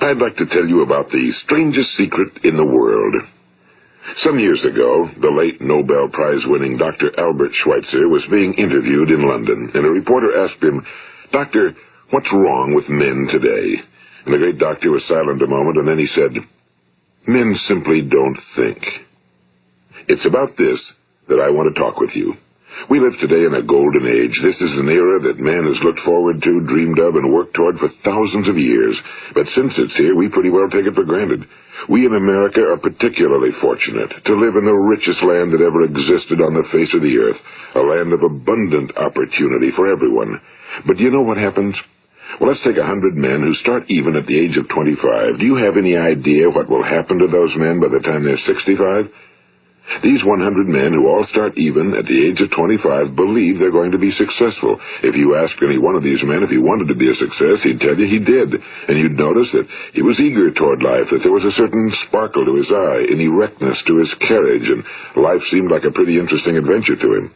I'd like to tell you about the strangest secret in the world. Some years ago, the late Nobel Prize-winning Dr. Albert Schweitzer was being interviewed in London, and a reporter asked him, "Doctor, what's wrong with men today?" And the great doctor was silent a moment, and then he said, "Men simply don't think." It's about this that I want to talk with you. We live today in a golden age. This is an era that man has looked forward to, dreamed of, and worked toward for thousands of years. But since it's here, we pretty well take it for granted. We in America are particularly fortunate to live in the richest land that ever existed on the face of the earth, a land of abundant opportunity for everyone. But do you know what happens? Well, let's take 100 men who start even at the age of 25. Do you have any idea what will happen to those men by the time they're 65? These 100 men who all start even at the age of 25 believe they're going to be successful. If you asked any one of these men if he wanted to be a success, he'd tell you he did. And you'd notice that he was eager toward life, that there was a certain sparkle to his eye, an erectness to his carriage, and life seemed like a pretty interesting adventure to him.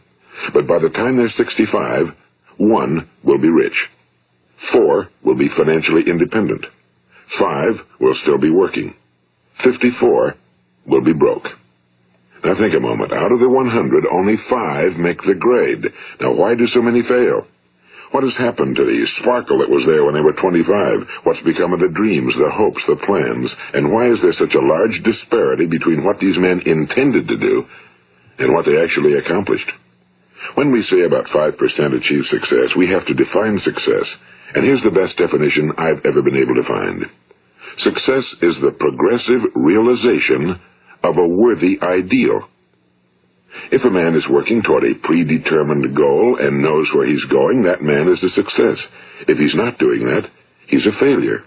But by the time they're 65, 1 will be rich. 4 will be financially independent. 5 will still be working. 54 will be broke. Now think a moment. Out of the 100, only 5 make the grade. Now why do so many fail? What has happened to the sparkle that was there when they were 25? What's become of the dreams, the hopes, the plans? And why is there such a large disparity between what these men intended to do and what they actually accomplished? When we say about 5% achieve success, we have to define success. And here's the best definition I've ever been able to find. Success is the progressive realization of a worthy ideal. If a man is working toward a predetermined goal and knows where he's going, that man is a success. If he's not doing that, he's a failure.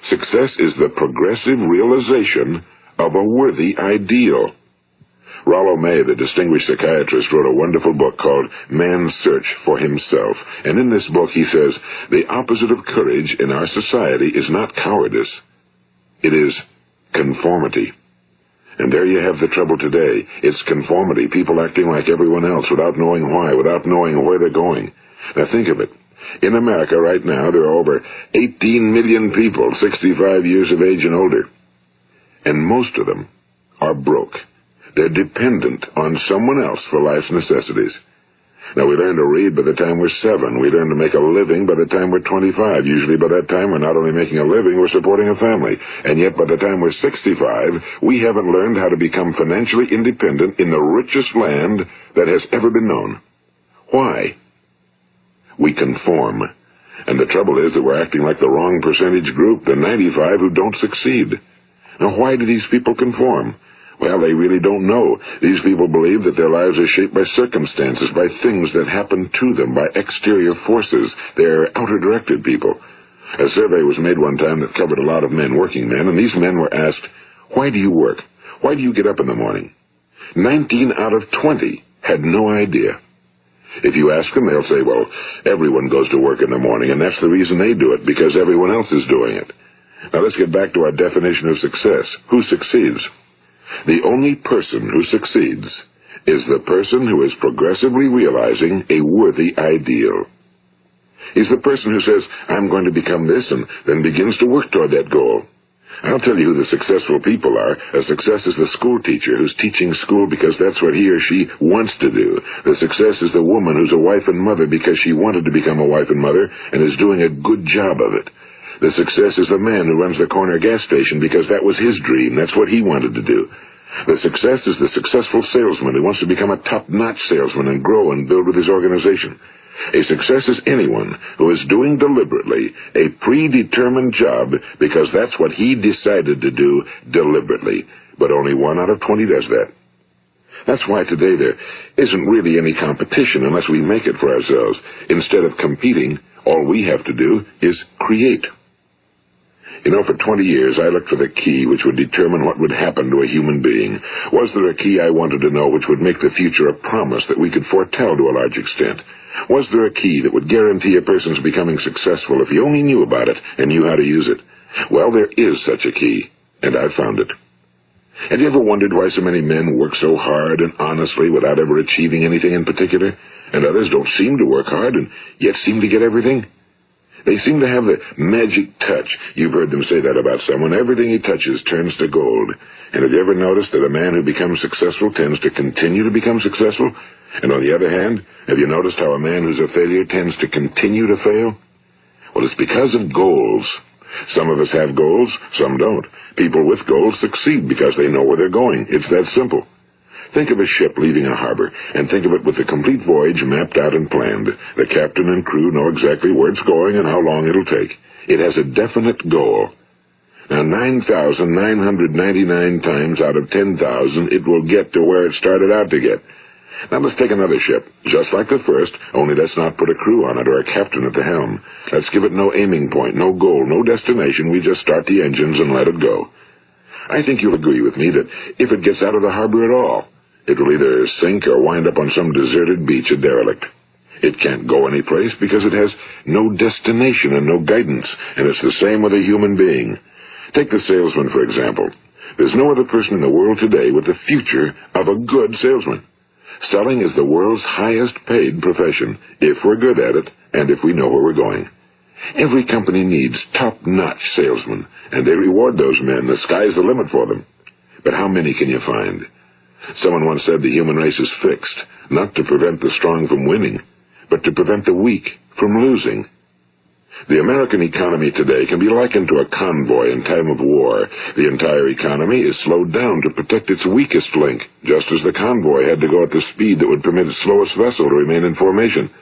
Success is the progressive realization of a worthy ideal. Rollo May, the distinguished psychiatrist, wrote a wonderful book called Man's Search for Himself. And in this book he says, the opposite of courage in our society is not cowardice. It is conformity. And there you have the trouble today. It's conformity, people acting like everyone else without knowing why, without knowing where they're going. Now think of it. In America right now, there are over 18 million people 65 years of age and older. And most of them are broke. They're dependent on someone else for life's necessities. Now, we learn to read by the time we're 7. We learn to make a living by the time we're 25. Usually by that time, we're not only making a living, we're supporting a family. And yet, by the time we're 65, we haven't learned how to become financially independent in the richest land that has ever been known. Why? We conform. And the trouble is that we're acting like the wrong percentage group, the 95 who don't succeed. Now, why do these people conform? Well, they really don't know. These people believe that their lives are shaped by circumstances, by things that happen to them, by exterior forces. They're outer-directed people. A survey was made one time that covered a lot of men, working men, and these men were asked, "Why do you work? Why do you get up in the morning?" 19 out of 20 had no idea. If you ask them, they'll say, well, everyone goes to work in the morning, and that's the reason they do it, because everyone else is doing it. Now let's get back to our definition of success. Who succeeds? The only person who succeeds is the person who is progressively realizing a worthy ideal. He's the person who says, I'm going to become this, and then begins to work toward that goal. I'll tell you who the successful people are. A success is the school teacher who's teaching school because that's what he or she wants to do. The success is the woman who's a wife and mother because she wanted to become a wife and mother and is doing a good job of it. The success is the man who runs the corner gas station because that was his dream. That's what he wanted to do. The success is the successful salesman who wants to become a top-notch salesman and grow and build with his organization. A success is anyone who is doing deliberately a predetermined job because that's what he decided to do deliberately. But only 1 out of 20 does that. That's why today there isn't really any competition unless we make it for ourselves. Instead of competing, all we have to do is create. You know, for 20 years, I looked for the key which would determine what would happen to a human being. Was there a key I wanted to know which would make the future a promise that we could foretell to a large extent? Was there a key that would guarantee a person's becoming successful if he only knew about it and knew how to use it? Well, there is such a key, and I've found it. Have you ever wondered why so many men work so hard and honestly without ever achieving anything in particular, and others don't seem to work hard and yet seem to get everything? They seem to have the magic touch. You've heard them say that about someone. Everything he touches turns to gold. And have you ever noticed that a man who becomes successful tends to continue to become successful? And on the other hand, have you noticed how a man who's a failure tends to continue to fail? Well, it's because of goals. Some of us have goals, some don't. People with goals succeed because they know where they're going. It's that simple. Think of a ship leaving a harbor, and think of it with the complete voyage mapped out and planned. The captain and crew know exactly where it's going and how long it'll take. It has a definite goal. Now, 9,999 times out of 10,000, it will get to where it started out to get. Now let's take another ship, just like the first, only let's not put a crew on it or a captain at the helm. Let's give it no aiming point, no goal, no destination. We just start the engines and let it go. I think you'll agree with me that if it gets out of the harbor at all, it will either sink or wind up on some deserted beach, a derelict. It can't go anyplace because it has no destination and no guidance, and it's the same with a human being. Take the salesman, for example. There's no other person in the world today with the future of a good salesman. Selling is the world's highest paid profession, if we're good at it and if we know where we're going. Every company needs top-notch salesmen, and they reward those men. The sky's the limit for them. But how many can you find? Someone once said the human race is fixed, not to prevent the strong from winning, but to prevent the weak from losing. The American economy today can be likened to a convoy in time of war. The entire economy is slowed down to protect its weakest link, just as the convoy had to go at the speed that would permit its slowest vessel to remain in formation.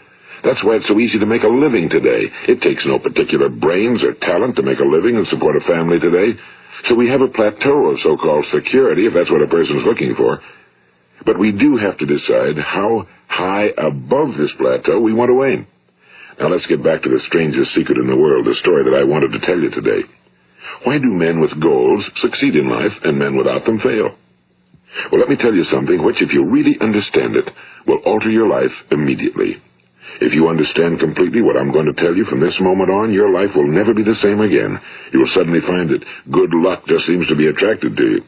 That's why it's so easy to make a living today. It takes no particular brains or talent to make a living and support a family today. So we have a plateau of so-called security, if that's what a person's looking for. But we do have to decide how high above this plateau we want to aim. Now let's get back to the strangest secret in the world, the story that I wanted to tell you today. Why do men with goals succeed in life and men without them fail? Well, let me tell you something which, if you really understand it, will alter your life immediately. If you understand completely what I'm going to tell you from this moment on, your life will never be the same again. You will suddenly find that good luck just seems to be attracted to you.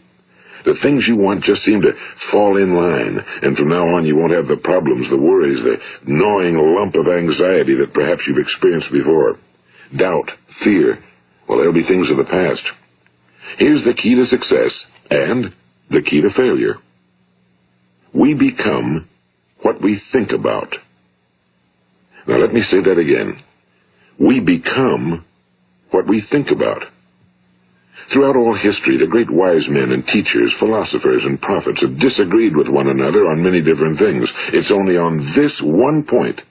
The things you want just seem to fall in line, and from now on you won't have the problems, the worries, the gnawing lump of anxiety that perhaps you've experienced before. Doubt, fear, well, they'll be things of the past. Here's the key to success and the key to failure. We become what we think about. Now let me say that again. We become what we think about. Throughout all history, the great wise men and teachers, philosophers and prophets have disagreed with one another on many different things. It's only on this one point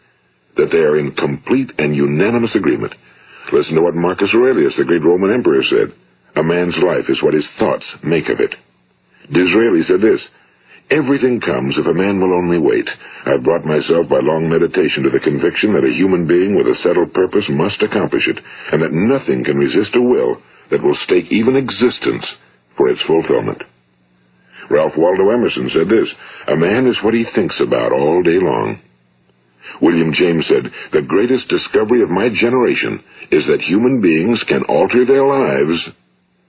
that they are in complete and unanimous agreement. Listen to what Marcus Aurelius, the great Roman emperor, said. A man's life is what his thoughts make of it. Disraeli said this. Everything comes if a man will only wait. I've brought myself by long meditation to the conviction that a human being with a settled purpose must accomplish it, and that nothing can resist a will that will stake even existence for its fulfillment. Ralph Waldo Emerson said this, a man is what he thinks about all day long. William James said, the greatest discovery of my generation is that human beings can alter their lives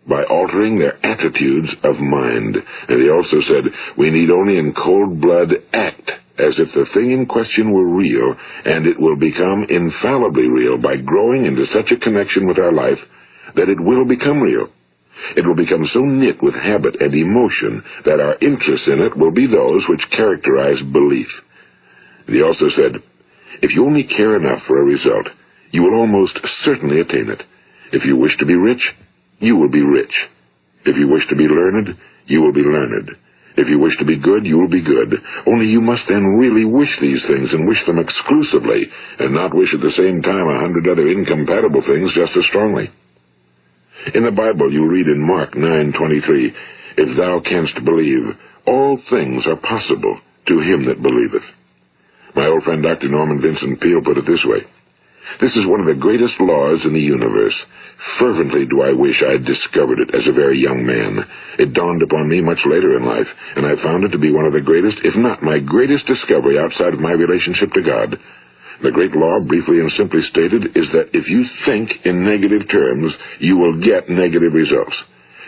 by altering their attitudes of mind. And he also said, we need only in cold blood act as if the thing in question were real, and it will become infallibly real by growing into such a connection with our life that it will become real. It will become so knit with habit and emotion that our interest in it will be those which characterize belief. And he also said, if you only care enough for a result, you will almost certainly attain it. If you wish to be rich, you will be rich. If you wish to be learned, you will be learned. If you wish to be good, you will be good. Only you must then really wish these things and wish them exclusively, and not wish at the same time 100 other incompatible things just as strongly. In the Bible you read in Mark 9:23, if thou canst believe, all things are possible to him that believeth. My old friend Dr. Norman Vincent Peale put it this way, this is one of the greatest laws in the universe. Fervently do I wish I had discovered it as a very young man. It dawned upon me much later in life, and I found it to be one of the greatest, if not my greatest discovery outside of my relationship to God. The great law, briefly and simply stated, is that if you think in negative terms, you will get negative results.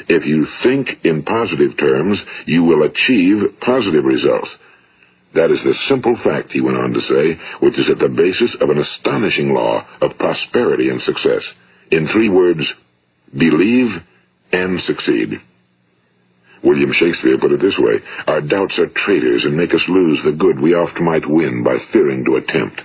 If you think in positive terms, you will achieve positive results. That is the simple fact, he went on to say, which is at the basis of an astonishing law of prosperity and success. In 3 words, believe and succeed. William Shakespeare put it this way: our doubts are traitors and make us lose the good we oft might win by fearing to attempt.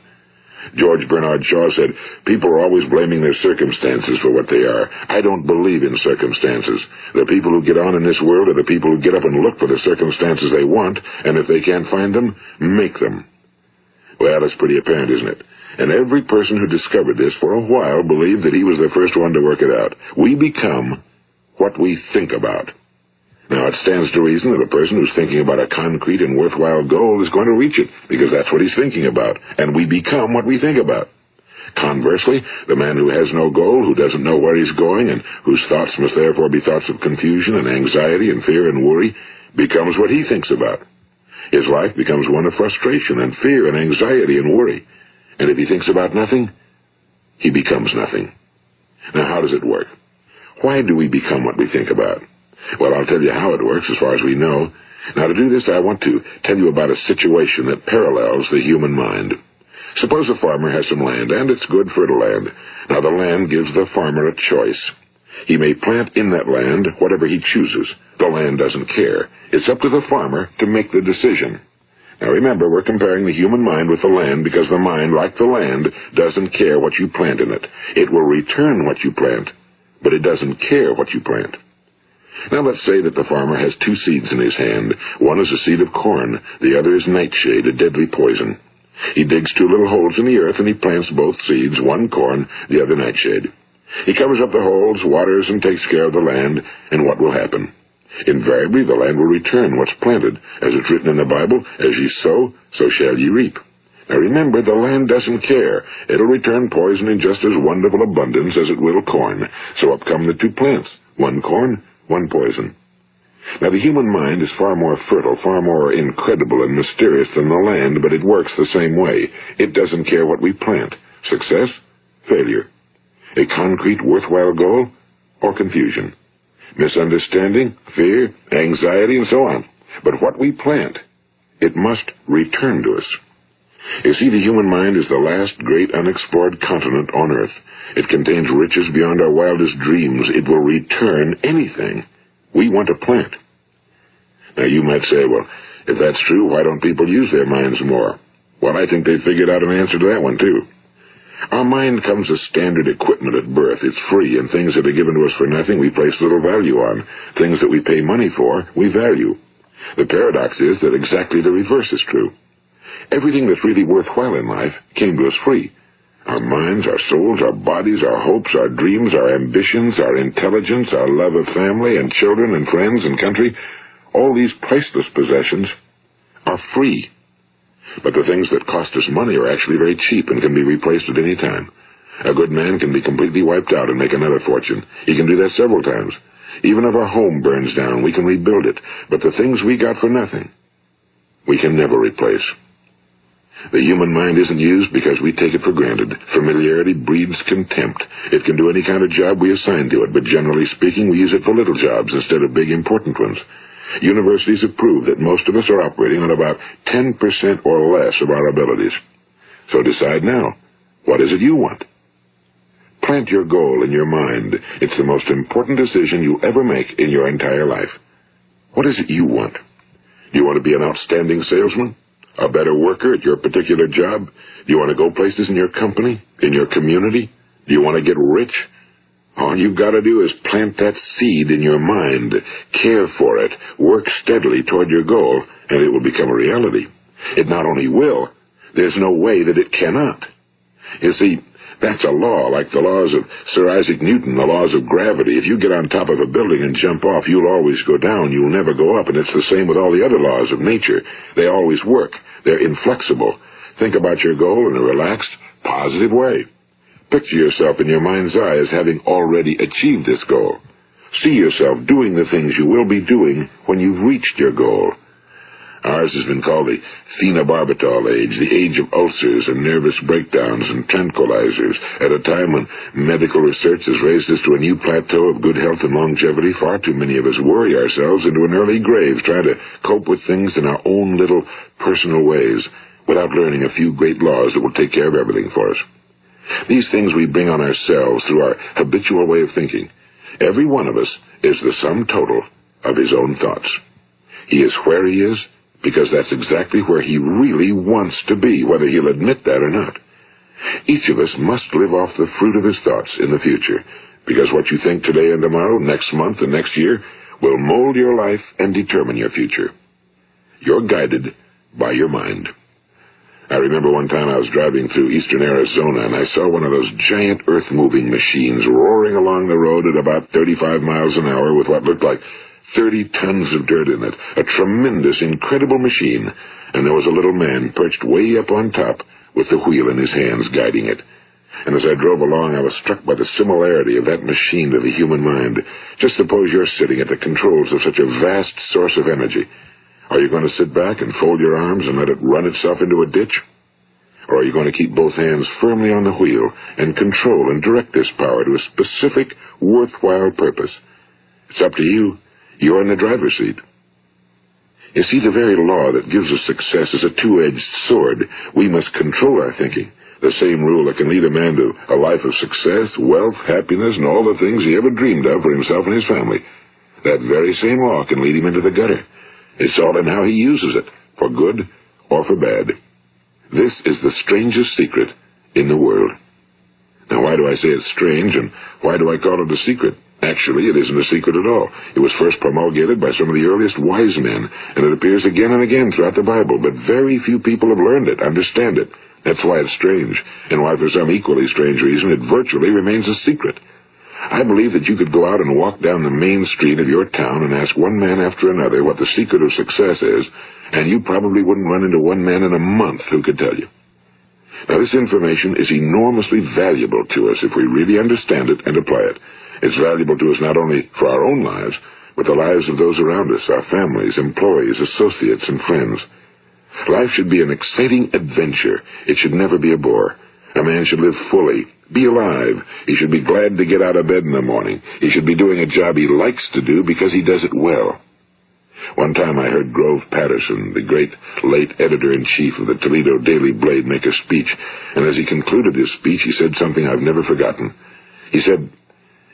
George Bernard Shaw said, people are always blaming their circumstances for what they are. I don't believe in circumstances. The people who get on in this world are the people who get up and look for the circumstances they want, and if they can't find them, make them. Well, it's pretty apparent, isn't it? And every person who discovered this for a while believed that he was the first one to work it out. We become what we think about. Now, it stands to reason that a person who's thinking about a concrete and worthwhile goal is going to reach it, because that's what he's thinking about, and we become what we think about. Conversely, the man who has no goal, who doesn't know where he's going, and whose thoughts must therefore be thoughts of confusion and anxiety and fear and worry, becomes what he thinks about. His life becomes one of frustration and fear and anxiety and worry. And if he thinks about nothing, he becomes nothing. Now, how does it work? Why do we become what we think about? Well, I'll tell you how it works as far as we know. Now, to do this, I want to tell you about a situation that parallels the human mind. Suppose a farmer has some land, and it's good, fertile land. Now, the land gives the farmer a choice. He may plant in that land whatever he chooses. The land doesn't care. It's up to the farmer to make the decision. Now, remember, we're comparing the human mind with the land because the mind, like the land, doesn't care what you plant in it. It will return what you plant, but it doesn't care what you plant. Now let's say that the farmer has 2 seeds in his hand. One is a seed of corn, the other is nightshade, a deadly poison. He digs 2 little holes in the earth and he plants both seeds, one corn, the other nightshade. He covers up the holes, waters, and takes care of the land, and what will happen? Invariably the land will return what's planted. As it's written in the Bible, as ye sow, so shall ye reap. Now remember, the land doesn't care. It'll return poison in just as wonderful abundance as it will corn. So up come the 2 plants, one corn, one poison. Now, the human mind is far more fertile, far more incredible and mysterious than the land, but it works the same way. It doesn't care what we plant. Success, failure. A concrete, worthwhile goal, or confusion. Misunderstanding, fear, anxiety, and so on. But what we plant, it must return to us. You see, the human mind is the last great unexplored continent on Earth. It contains riches beyond our wildest dreams. It will return anything we want to plant. Now, you might say, well, if that's true, why don't people use their minds more? Well, I think they figured out an answer to that one, too. Our mind comes as standard equipment at birth. It's free, and things that are given to us for nothing we place little value on. Things that we pay money for, we value. The paradox is that exactly the reverse is true. Everything that's really worthwhile in life came to us free. Our minds, our souls, our bodies, our hopes, our dreams, our ambitions, our intelligence, our love of family and children and friends and country, all these priceless possessions are free. But the things that cost us money are actually very cheap and can be replaced at any time. A good man can be completely wiped out and make another fortune. He can do that several times. Even if our home burns down, we can rebuild it. But the things we got for nothing, we can never replace. The human mind isn't used because we take it for granted. Familiarity breeds contempt. It can do any kind of job we assign to it, but generally speaking, we use it for little jobs instead of big, important ones. Universities have proved that most of us are operating on about 10% or less of our abilities. So decide now, what is it you want? Plant your goal in your mind. It's the most important decision you'll ever make in your entire life. What is it you want? Do you want to be an outstanding salesman? A better worker at your particular job? Do you want to go places in your company? In your community? Do you want to get rich? All you've got to do is plant that seed in your mind, care for it, work steadily toward your goal, and it will become a reality. It not only will, there's no way that it cannot. You see, that's a law, like the laws of Sir Isaac Newton, the laws of gravity. If you get on top of a building and jump off, you'll always go down. You'll never go up, and it's the same with all the other laws of nature. They always work. They're inflexible. Think about your goal in a relaxed, positive way. Picture yourself in your mind's eye as having already achieved this goal. See yourself doing the things you will be doing when you've reached your goal. Ours has been called the phenobarbital age, the age of ulcers and nervous breakdowns and tranquilizers. At a time when medical research has raised us to a new plateau of good health and longevity, far too many of us worry ourselves into an early grave trying to cope with things in our own little personal ways without learning a few great laws that will take care of everything for us. These things we bring on ourselves through our habitual way of thinking. Every one of us is the sum total of his own thoughts. He is where he is because that's exactly where he really wants to be, whether he'll admit that or not. Each of us must live off the fruit of his thoughts in the future, because what you think today and tomorrow, next month and next year, will mold your life and determine your future. You're guided by your mind. I remember one time I was driving through eastern Arizona, and I saw one of those giant earth-moving machines roaring along the road at about 35 miles an hour with what looked like 30 tons of dirt in it, a tremendous, incredible machine, and there was a little man perched way up on top with the wheel in his hands guiding it. And as I drove along, I was struck by the similarity of that machine to the human mind. Just suppose you're sitting at the controls of such a vast source of energy. Are you going to sit back and fold your arms and let it run itself into a ditch? Or are you going to keep both hands firmly on the wheel and control and direct this power to a specific, worthwhile purpose? It's up to you. You're in the driver's seat. You see, the very law that gives us success is a two-edged sword. We must control our thinking. The same rule that can lead a man to a life of success, wealth, happiness, and all the things he ever dreamed of for himself and his family. That very same law can lead him into the gutter. It's all in how he uses it, for good or for bad. This is the strangest secret in the world. Now, why do I say it's strange, and why do I call it a secret? Actually, it isn't a secret at all. It was first promulgated by some of the earliest wise men, and it appears again and again throughout the Bible, but very few people have learned it, understand it. That's why it's strange, and why for some equally strange reason it virtually remains a secret. I believe that you could go out and walk down the main street of your town and ask one man after another what the secret of success is, and you probably wouldn't run into one man in a month who could tell you. Now, this information is enormously valuable to us if we really understand it and apply it. It's valuable to us not only for our own lives, but the lives of those around us, our families, employees, associates, and friends. Life should be an exciting adventure. It should never be a bore. A man should live fully, be alive. He should be glad to get out of bed in the morning. He should be doing a job he likes to do because he does it well. One time I heard Grove Patterson, the great late editor-in-chief of the Toledo Daily Blade, make a speech, and as he concluded his speech, he said something I've never forgotten. He said,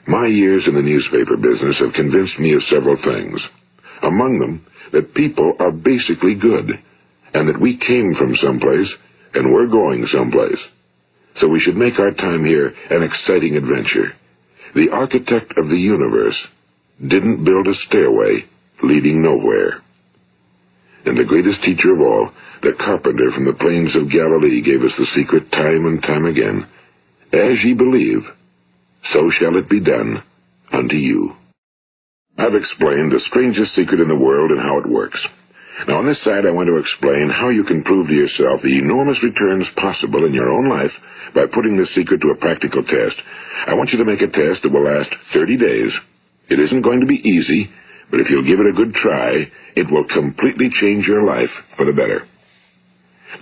"My years in the newspaper business have convinced me of several things. Among them, that people are basically good, and that we came from someplace, and we're going someplace. So we should make our time here an exciting adventure. The architect of the universe didn't build a stairway leading nowhere." And the greatest teacher of all, the carpenter from the plains of Galilee, gave us the secret time and time again. As ye believe, so shall it be done unto you. I've explained the strangest secret in the world and how it works. Now, on this side, I want to explain how you can prove to yourself the enormous returns possible in your own life by putting this secret to a practical test. I want you to make a test that will last 30 days. It isn't going to be easy, but if you'll give it a good try, it will completely change your life for the better.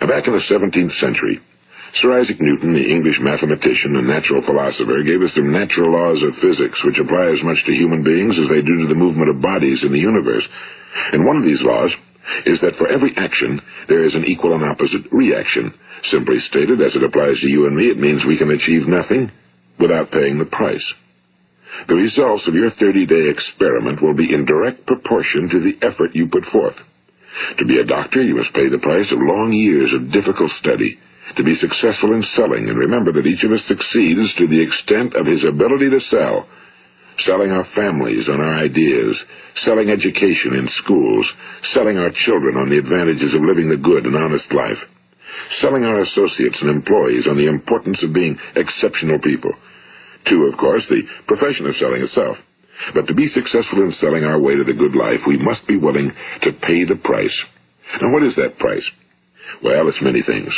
Now, back in the 17th century, Sir Isaac Newton, the English mathematician and natural philosopher, gave us some natural laws of physics which apply as much to human beings as they do to the movement of bodies in the universe. And one of these laws is that for every action, there is an equal and opposite reaction. Simply stated, as it applies to you and me, it means we can achieve nothing without paying the price. The results of your 30-day experiment will be in direct proportion to the effort you put forth. To be a doctor, you must pay the price of long years of difficult study. To be successful in selling, and remember that each of us succeeds to the extent of his ability to sell. Selling our families on our ideas, selling education in schools, selling our children on the advantages of living the good and honest life, selling our associates and employees on the importance of being exceptional people. To, of course, the profession of selling itself. But to be successful in selling our way to the good life, we must be willing to pay the price. Now, what is that price? Well, it's many things.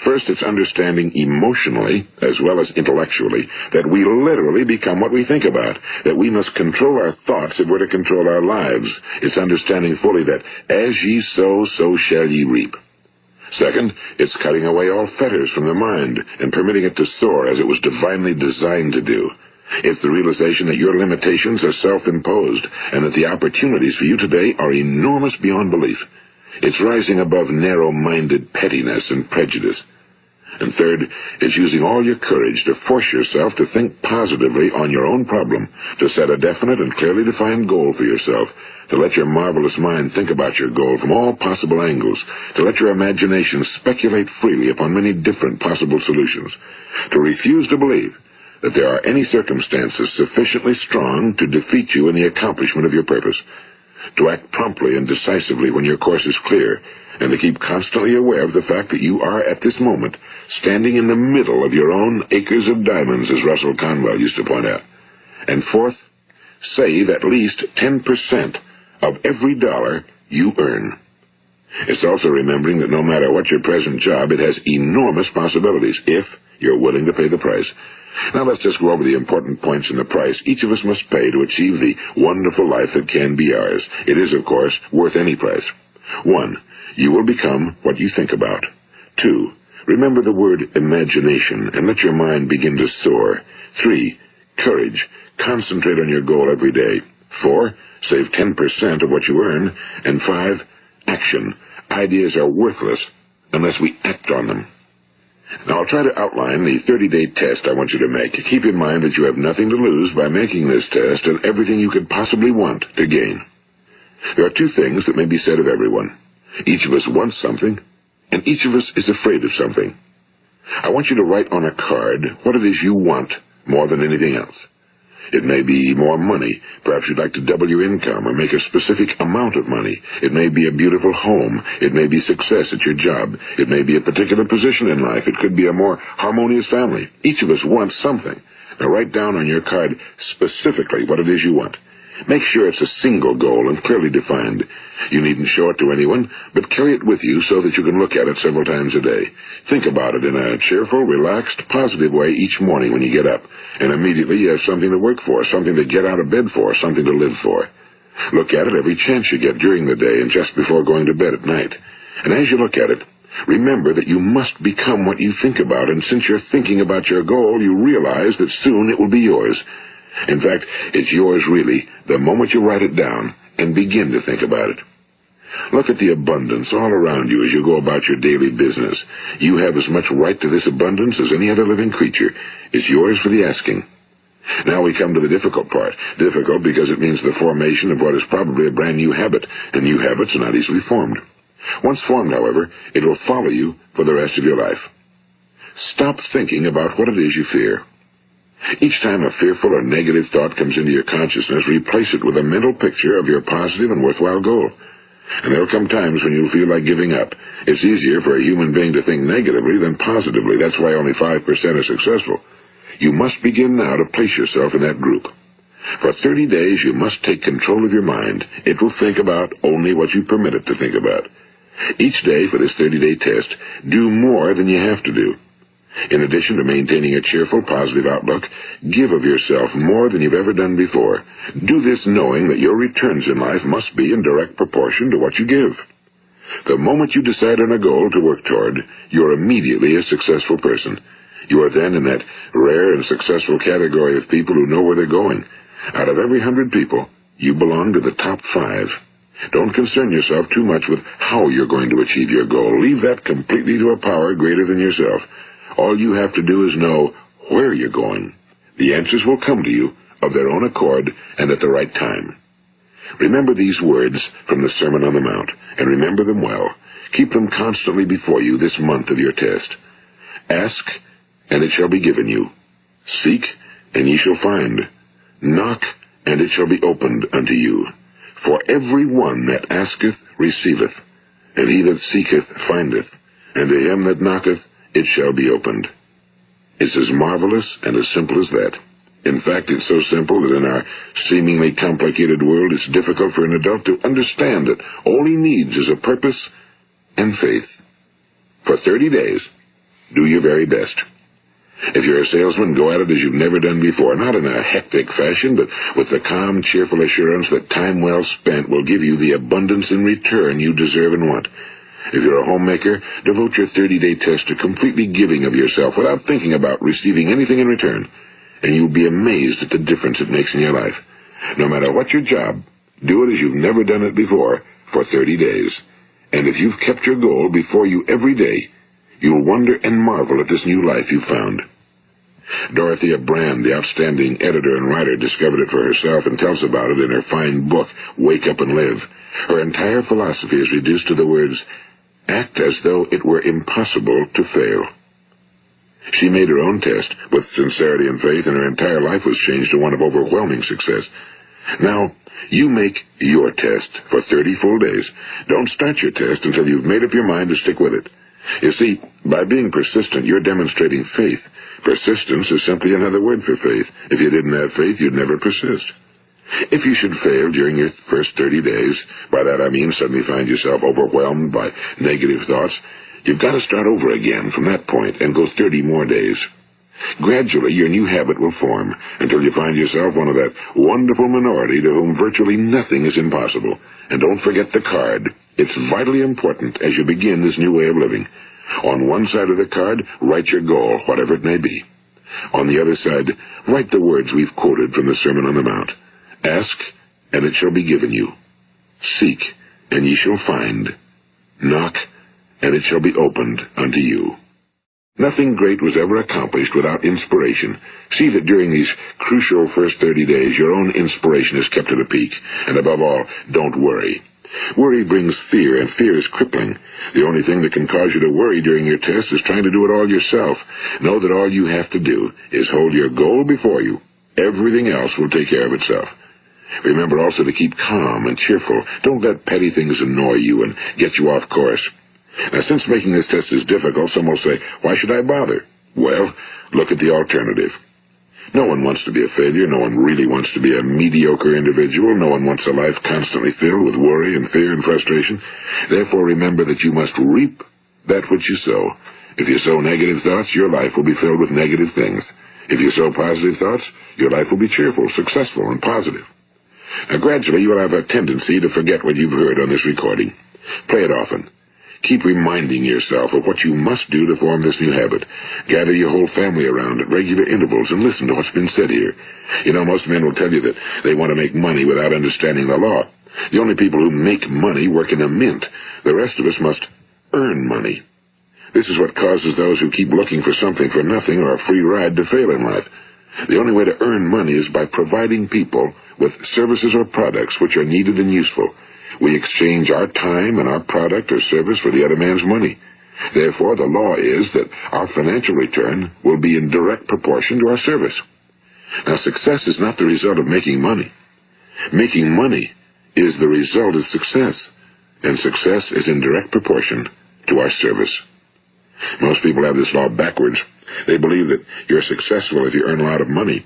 First, it's understanding emotionally, as well as intellectually, that we literally become what we think about, that we must control our thoughts if we're to control our lives. It's understanding fully that as ye sow, so shall ye reap. Second, it's cutting away all fetters from the mind and permitting it to soar as it was divinely designed to do. It's the realization that your limitations are self-imposed and that the opportunities for you today are enormous beyond belief. It's rising above narrow-minded pettiness and prejudice. And third, it's using all your courage to force yourself to think positively on your own problem, to set a definite and clearly defined goal for yourself, to let your marvelous mind think about your goal from all possible angles, to let your imagination speculate freely upon many different possible solutions, to refuse to believe that there are any circumstances sufficiently strong to defeat you in the accomplishment of your purpose, to act promptly and decisively when your course is clear, and to keep constantly aware of the fact that you are, at this moment, standing in the middle of your own acres of diamonds, as Russell Conwell used to point out. And fourth, save at least 10% of every dollar you earn. It's also remembering that no matter what your present job, it has enormous possibilities, if you're willing to pay the price. Now let's just go over the important points in the price each of us must pay to achieve the wonderful life that can be ours. It is, of course, worth any price. 1. You will become what you think about. 2. Remember the word imagination and let your mind begin to soar. 3. Courage. Concentrate on your goal every day. 4. Save 10% of what you earn. And 5. Action. Ideas are worthless unless we act on them. Now, I'll try to outline the 30-day test I want you to make. Keep in mind that you have nothing to lose by making this test and everything you could possibly want to gain. There are 2 things that may be said of everyone. Each of us wants something, and each of us is afraid of something. I want you to write on a card what it is you want more than anything else. It may be more money. Perhaps you'd like to double your income or make a specific amount of money. It may be a beautiful home. It may be success at your job. It may be a particular position in life. It could be a more harmonious family. Each of us wants something. Now write down on your card specifically what it is you want. Make sure it's a single goal and clearly defined. You needn't show it to anyone, but carry it with you so that you can look at it several times a day. Think about it in a cheerful, relaxed, positive way each morning when you get up, and immediately you have something to work for, something to get out of bed for, something to live for. Look at it every chance you get during the day and just before going to bed at night. And as you look at it, remember that you must become what you think about, and since you're thinking about your goal, you realize that soon it will be yours. In fact, it's yours really the moment you write it down and begin to think about it. Look at the abundance all around you as you go about your daily business. You have as much right to this abundance as any other living creature. It's yours for the asking. Now we come to the difficult part. Difficult because it means the formation of what is probably a brand new habit, and new habits are not easily formed. Once formed, however, it will follow you for the rest of your life. Stop thinking about what it is you fear. Each time a fearful or negative thought comes into your consciousness, replace it with a mental picture of your positive and worthwhile goal. And there will come times when you'll feel like giving up. It's easier for a human being to think negatively than positively. That's why only 5% are successful. You must begin now to place yourself in that group. For 30 days, you must take control of your mind. It will think about only what you permit it to think about. Each day for this 30-day test, do more than you have to do. In addition to maintaining a cheerful, positive outlook, give of yourself more than you've ever done before. Do this knowing that your returns in life must be in direct proportion to what you give. The moment you decide on a goal to work toward, you're immediately a successful person. You are then in that rare and successful category of people who know where they're going. Out of every 100 people, you belong to the top 5. Don't concern yourself too much with how you're going to achieve your goal. Leave that completely to a power greater than yourself. All you have to do is know where you're going. The answers will come to you of their own accord and at the right time. Remember these words from the Sermon on the Mount, and remember them well. Keep them constantly before you this month of your test. Ask, and it shall be given you. Seek, and ye shall find. Knock, and it shall be opened unto you. For every one that asketh receiveth, and he that seeketh findeth, and to him that knocketh it shall be opened. It's as marvelous and as simple as that. In fact, it's so simple that in our seemingly complicated world, it's difficult for an adult to understand that all he needs is a purpose and faith. For 30 days, do your very best. If you're a salesman, go at it as you've never done before, not in a hectic fashion, but with the calm, cheerful assurance that time well spent will give you the abundance in return you deserve and want. If you're a homemaker, devote your 30-day test to completely giving of yourself without thinking about receiving anything in return, and you'll be amazed at the difference it makes in your life. No matter what your job, do it as you've never done it before for 30 days. And if you've kept your goal before you every day, you'll wonder and marvel at this new life you've found. Dorothea Brand, the outstanding editor and writer, discovered it for herself and tells about it in her fine book, Wake Up and Live. Her entire philosophy is reduced to the words, act as though it were impossible to fail. She made her own test with sincerity and faith, and her entire life was changed to one of overwhelming success. Now, you make your test for 30 full days. Don't start your test until you've made up your mind to stick with it. You see, by being persistent, you're demonstrating faith. Persistence is simply another word for faith. If you didn't have faith, you'd never persist. If you should fail during your first 30 days, by that I mean suddenly find yourself overwhelmed by negative thoughts, you've got to start over again from that point and go 30 more days. Gradually, your new habit will form until you find yourself one of that wonderful minority to whom virtually nothing is impossible. And don't forget the card. It's vitally important as you begin this new way of living. On one side of the card, write your goal, whatever it may be. On the other side, write the words we've quoted from the Sermon on the Mount. Ask, and it shall be given you. Seek, and ye shall find. Knock, and it shall be opened unto you. Nothing great was ever accomplished without inspiration. See that during these crucial first 30 days, your own inspiration is kept at a peak. And above all, don't worry. Worry brings fear, and fear is crippling. The only thing that can cause you to worry during your test is trying to do it all yourself. Know that all you have to do is hold your goal before you. Everything else will take care of itself. Remember also to keep calm and cheerful. Don't let petty things annoy you and get you off course. Now, since making this test is difficult, some will say, why should I bother? Well, look at the alternative. No one wants to be a failure. No one really wants to be a mediocre individual. No one wants a life constantly filled with worry and fear and frustration. Therefore, remember that you must reap that which you sow. If you sow negative thoughts, your life will be filled with negative things. If you sow positive thoughts, your life will be cheerful, successful, and positive. Now, gradually, you will have a tendency to forget what you've heard on this recording. Play it often. Keep reminding yourself of what you must do to form this new habit. Gather your whole family around at regular intervals and listen to what's been said here. You know, most men will tell you that they want to make money without understanding the law. The only people who make money work in a mint. The rest of us must earn money. This is what causes those who keep looking for something for nothing or a free ride to fail in life. The only way to earn money is by providing people with services or products which are needed and useful. We exchange our time and our product or service for the other man's money. Therefore, the law is that our financial return will be in direct proportion to our service. Now, success is not the result of making money. Making money is the result of success, and success is in direct proportion to our service. Most people have this law backwards. They believe that you're successful if you earn a lot of money.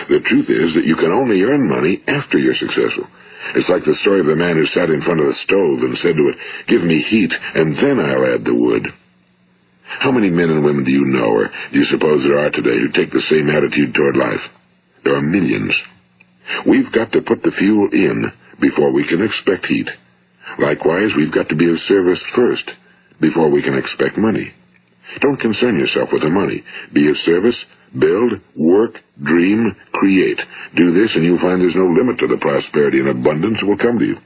The truth is that you can only earn money after you're successful. It's like the story of the man who sat in front of the stove and said to it, give me heat, and then I'll add the wood. How many men and women do you know, or do you suppose there are today, who take the same attitude toward life? There are millions. We've got to put the fuel in before we can expect heat. Likewise, we've got to be of service first before we can expect money. Don't concern yourself with the money. Be of service. Build, work, dream, create. Do this, and you'll find there's no limit to the prosperity and abundance that will come to you.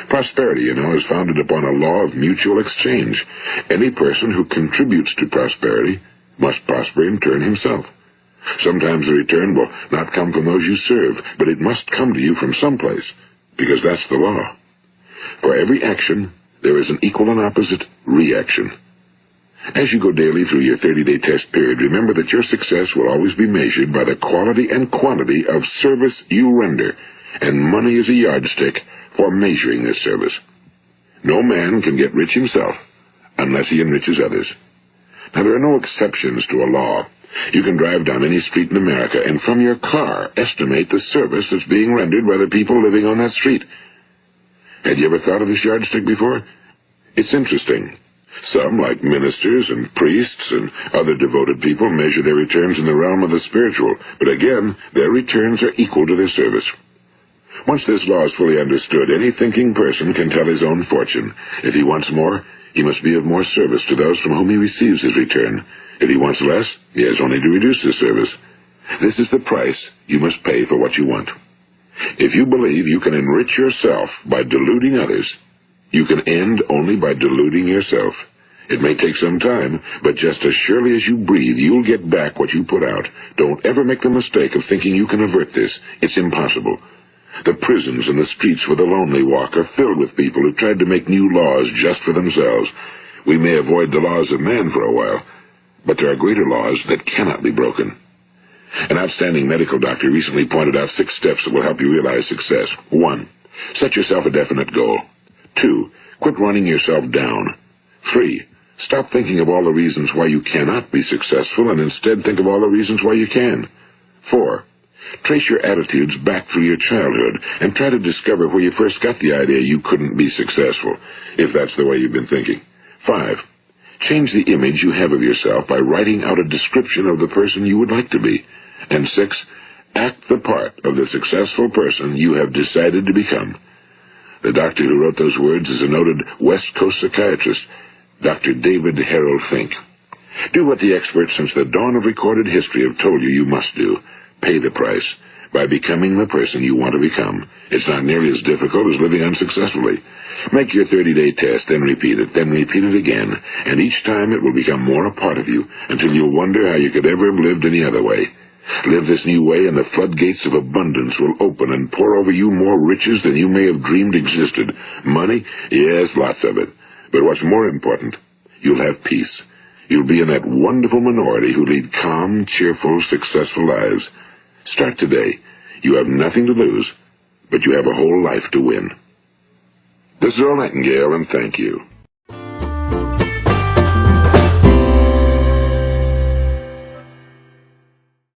Prosperity, you know, is founded upon a law of mutual exchange. Any person who contributes to prosperity must prosper in turn himself. Sometimes the return will not come from those you serve, but it must come to you from someplace, because that's the law. For every action, there is an equal and opposite reaction. As you go daily through your 30-day test period, remember that your success will always be measured by the quality and quantity of service you render, and money is a yardstick for measuring this service. No man can get rich himself unless he enriches others. Now, there are no exceptions to a law. You can drive down any street in America and from your car estimate the service that's being rendered by the people living on that street. Had you ever thought of this yardstick before? It's interesting. Some, like ministers and priests and other devoted people, measure their returns in the realm of the spiritual, but again, their returns are equal to their service. Once this law is fully understood, any thinking person can tell his own fortune. If he wants more, he must be of more service to those from whom he receives his return. If he wants less, he has only to reduce his service. This is the price you must pay for what you want. If you believe you can enrich yourself by deluding others, you can end only by deluding yourself. It may take some time, but just as surely as you breathe, you'll get back what you put out. Don't ever make the mistake of thinking you can avert this. It's impossible. The prisons and the streets where the lonely walk are filled with people who tried to make new laws just for themselves. We may avoid the laws of man for a while, but there are greater laws that cannot be broken. An outstanding medical doctor recently pointed out 6 steps that will help you realize success. 1. Set yourself a definite goal. 2. Quit running yourself down. 3. Stop thinking of all the reasons why you cannot be successful and instead think of all the reasons why you can. 4. Trace your attitudes back through your childhood and try to discover where you first got the idea you couldn't be successful, if that's the way you've been thinking. 5. Change the image you have of yourself by writing out a description of the person you would like to be. And 6. Act the part of the successful person you have decided to become. The doctor who wrote those words is a noted West Coast psychiatrist, Dr. David Harold Fink. Do what the experts since the dawn of recorded history have told you you must do. Pay the price by becoming the person you want to become. It's not nearly as difficult as living unsuccessfully. Make your 30-day test, then repeat it again, and each time it will become more a part of you until you'll wonder how you could ever have lived any other way. Live this new way and the floodgates of abundance will open and pour over you more riches than you may have dreamed existed. Money? Yes, lots of it. But what's more important, you'll have peace. You'll be in that wonderful minority who lead calm, cheerful, successful lives. Start today. You have nothing to lose, but you have a whole life to win. This is Earl Nightingale, and thank you.